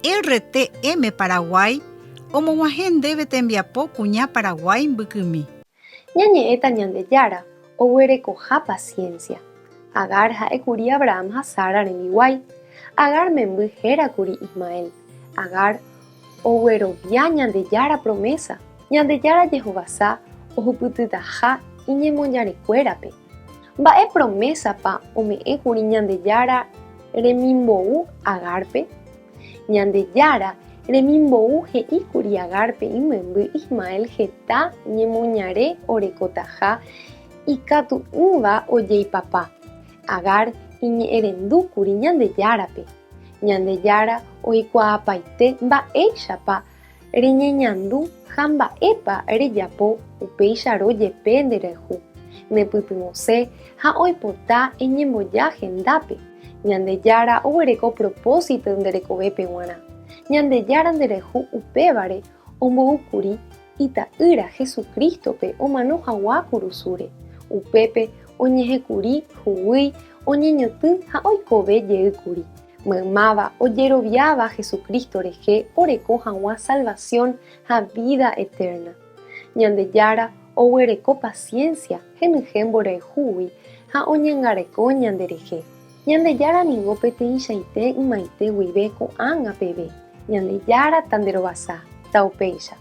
RTM Paraguay omog̃uahẽ ndéve tembiapo kuña Paraguay mbykymi. Ñañe'ẽta Ñandejára oguerekoha paciencia. Agar ha'ékuri Abraham ha Sara remiguái. Agar memby hérakuri Ismael. Agar oguerovia Ñandejára promesa. Ñandejára jehovasa ohupytytaha iñemonjarekuérape. Mba'e promesapa ome'ẽkuri Ñandejára remimbou Agárpe. Ñandejára remimbou he'íkuri Agárpe imemby Ismael heta ñemoñare orekotaha ikatu'ỹva ojeipapa. Agar iñe'ẽrendúkuri Ñandejárape. Ñandejára oikuaapaite mba'éichapa reñeñandu ha mba'épa rejapo upéicharõ jepe nderehu. Nepytyvosẽ ha oipota eñemboja hendápe. Ñandejára oguereko propósito nderekovépe g̃uarã. Ñandejára nderehu upévare ombo'ukuri ita'ýra Jesukristope omano hag̃ua kurusúre. Upépe oñehẽkuri hugui, oñeñotỹ ha oikove jeýkuri. Maymáva ojeroviáva Jesukristo rehe oreko hag̃ua salvación ha vida eterna. Ñandejára oguereko paciencia henyhẽ mborayhúgui ha oñangareko ñanderehe. Ñandejára niko peteĩchaite ymaite guive ko'ág̃a peve. Ñandejára tanderovasa. Taupéicha.